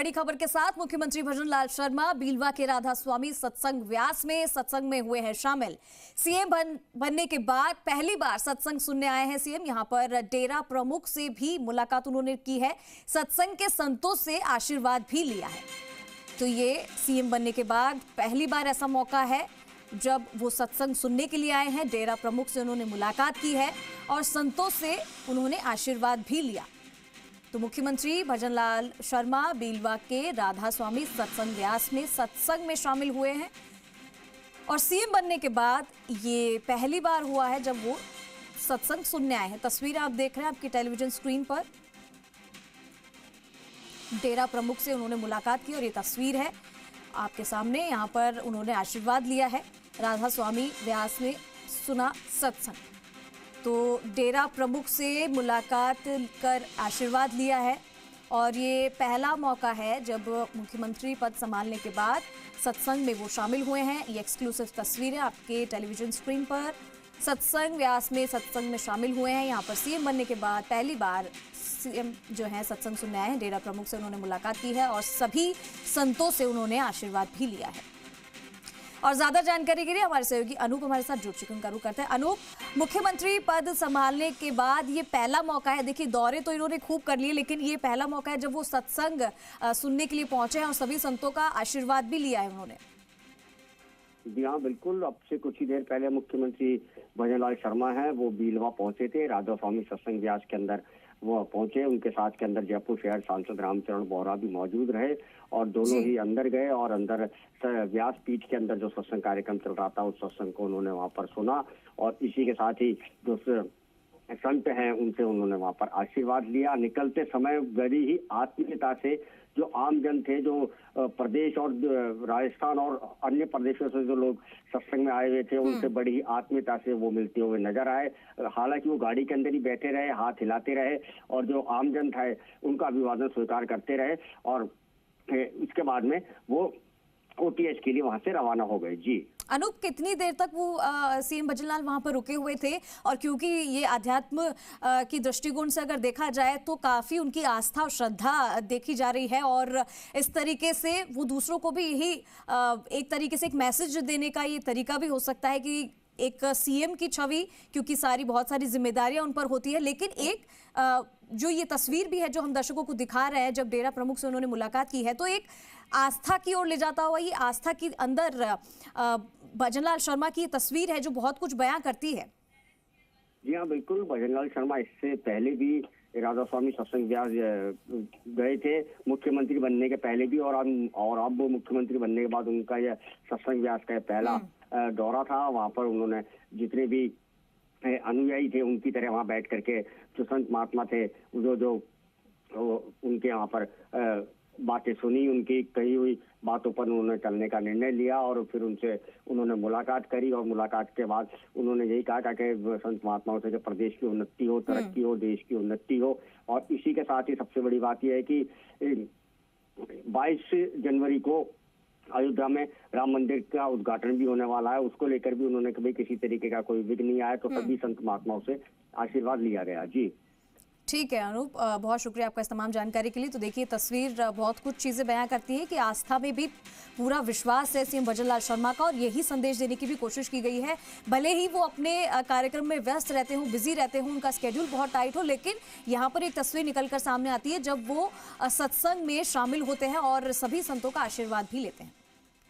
बड़ी खबर के साथ मुख्यमंत्री भजनलाल शर्मा बीलवा के राधा स्वामी सत्संग व्यास में सत्संग में हुए हैं शामिल। सीएम बनने के बाद पहली बार सत्संग सुनने आए हैं सीएम। यहां पर डेरा प्रमुख से भी मुलाकात उन्होंने की है, सत्संग के संतों से आशीर्वाद भी लिया है। तो ये सीएम बनने के बाद पहली बार ऐसा मौका है जब वो सत्संग सुनने के लिए आए हैं। डेरा प्रमुख से उन्होंने मुलाकात की है और संतों से उन्होंने आशीर्वाद भी लिया। तो मुख्यमंत्री भजनलाल शर्मा बीलवा के राधा स्वामी सत्संग व्यास में सत्संग में शामिल हुए हैं और सीएम बनने के बाद ये पहली बार हुआ है जब वो सत्संग सुनने आए हैं। तस्वीर आप देख रहे हैं आपकी टेलीविजन स्क्रीन पर। डेरा प्रमुख से उन्होंने मुलाकात की और ये तस्वीर है आपके सामने। यहाँ पर उन्होंने आशीर्वाद लिया है। राधा स्वामी व्यास में सुना सत्संग। तो डेरा प्रमुख से मुलाकात कर आशीर्वाद लिया है और ये पहला मौका है जब मुख्यमंत्री पद संभालने के बाद सत्संग में वो शामिल हुए हैं। ये एक्सक्लूसिव तस्वीर है आपके टेलीविजन स्क्रीन पर। सत्संग व्यास में सत्संग में शामिल हुए हैं। यहाँ पर सीएम बनने के बाद पहली बार सीएम जो है सत्संग सुनने आए हैं। डेरा प्रमुख से उन्होंने मुलाकात की है और सभी संतों से उन्होंने आशीर्वाद भी लिया है। और ज्यादा जानकारी के लिए हमारे सहयोगी अनूप हमारे साथ जुड़ चुके हैं। उनका रुख करते हैं। अनूप, मुख्यमंत्री पद संभालने के बाद ये पहला मौका है। देखिए, दौरे तो इन्होंने खूब कर लिए, लेकिन ये पहला मौका है जब वो सत्संग सुनने के लिए पहुंचे हैं और सभी संतों का आशीर्वाद भी लिया है उन्होंने। जी हाँ, बिल्कुल। अब से कुछ ही देर पहले मुख्यमंत्री भजनलाल शर्मा हैं, वो बीलवा पहुंचे थे। राधा स्वामी सत्संग व्यास के अंदर वो पहुंचे। उनके साथ के अंदर जयपुर शहर सांसद रामचरण बोहरा भी मौजूद रहे और दोनों ही अंदर गए और अंदर व्यास पीठ के अंदर जो सत्संग कार्यक्रम चल रहा था उस सत्संग को उन्होंने वहां पर सुना और इसी के साथ ही जो संत हैं उनसे उन्होंने वहां पर आशीर्वाद लिया। निकलते समय बड़ी ही आत्मीयता से जो आमजन थे, जो प्रदेश और राजस्थान और अन्य प्रदेशों से जो लोग सत्संग में आए हुए थे, उनसे बड़ी ही आत्मीयता से वो मिलते हुए नजर आए। हालांकि वो गाड़ी के अंदर ही बैठे रहे, हाथ हिलाते रहे और जो आमजन था उनका अभिवादन स्वीकार करते रहे और इसके बाद में वो ओटीएच के लिए वहां से रवाना हो गए। जी अनूप, कितनी देर तक वो सीएम भजनलाल वहां पर रुके हुए थे? और क्योंकि ये अध्यात्म की दृष्टिकोण से अगर देखा जाए तो काफी उनकी आस्था और श्रद्धा देखी जा रही है और इस तरीके से वो दूसरों को भी यही एक तरीके से एक मैसेज देने का ये तरीका भी हो सकता है कि एक सीएम की छवि, क्योंकि बहुत सारी जिम्मेदारियां उन पर होती है, लेकिन एक जो ये तस्वीर भी है जो हम दर्शकों को दिखा रहे हैं जब डेरा प्रमुख से उन्होंने मुलाकात की है, तो एक आस्था की ओर ले जाता हुआ ये आस्था की अंदर भजनलाल शर्मा की तस्वीर है जो बहुत कुछ बयां करती है। जी हाँ, बिल्कुल। भजनलाल शर्मा इससे पहले भी राधा स्वामी सत्संग व्यास गए थे, मुख्यमंत्री बनने के पहले भी और अब मुख्यमंत्री बनने के बाद उनका यह सत्संग व्यास का पहला दौरा था। वहां पर उन्होंने जितने भी अनुयायी थे उनकी तरह वहां बैठ करके जो संत महात्मा थे जो उनके यहाँ पर बातें सुनी, उनकी कही हुई बातों पर उन्होंने चलने का निर्णय लिया और फिर उनसे उन्होंने मुलाकात करी और मुलाकात के बाद उन्होंने यही कहा कि संत महात्माओं से कि प्रदेश की उन्नति हो, तरक्की हो, देश की उन्नति हो। और इसी के साथ ही सबसे बड़ी बात यह है कि 22 जनवरी को अयोध्या में राम मंदिर का उद्घाटन भी होने वाला है। उसको लेकर भी उन्होंने कभी किसी तरीके का कोई विघ्न नहीं आया, तो सभी संत महात्माओं से आशीर्वाद लिया गया। जी ठीक है अनूप, बहुत शुक्रिया आपका इस तमाम जानकारी के लिए। तो देखिए, तस्वीर बहुत कुछ चीजें बयां करती है कि आस्था में भी पूरा विश्वास है सीएम भजनलाल शर्मा का और यही संदेश देने की भी कोशिश की गई है। भले ही वो अपने कार्यक्रम में व्यस्त रहते हों, बिजी रहते हों, उनका स्केड्यूल बहुत टाइट हो, लेकिन यहाँ पर एक तस्वीर निकलकर सामने आती है जब वो सत्संग में शामिल होते हैं और सभी संतों का आशीर्वाद भी लेते हैं।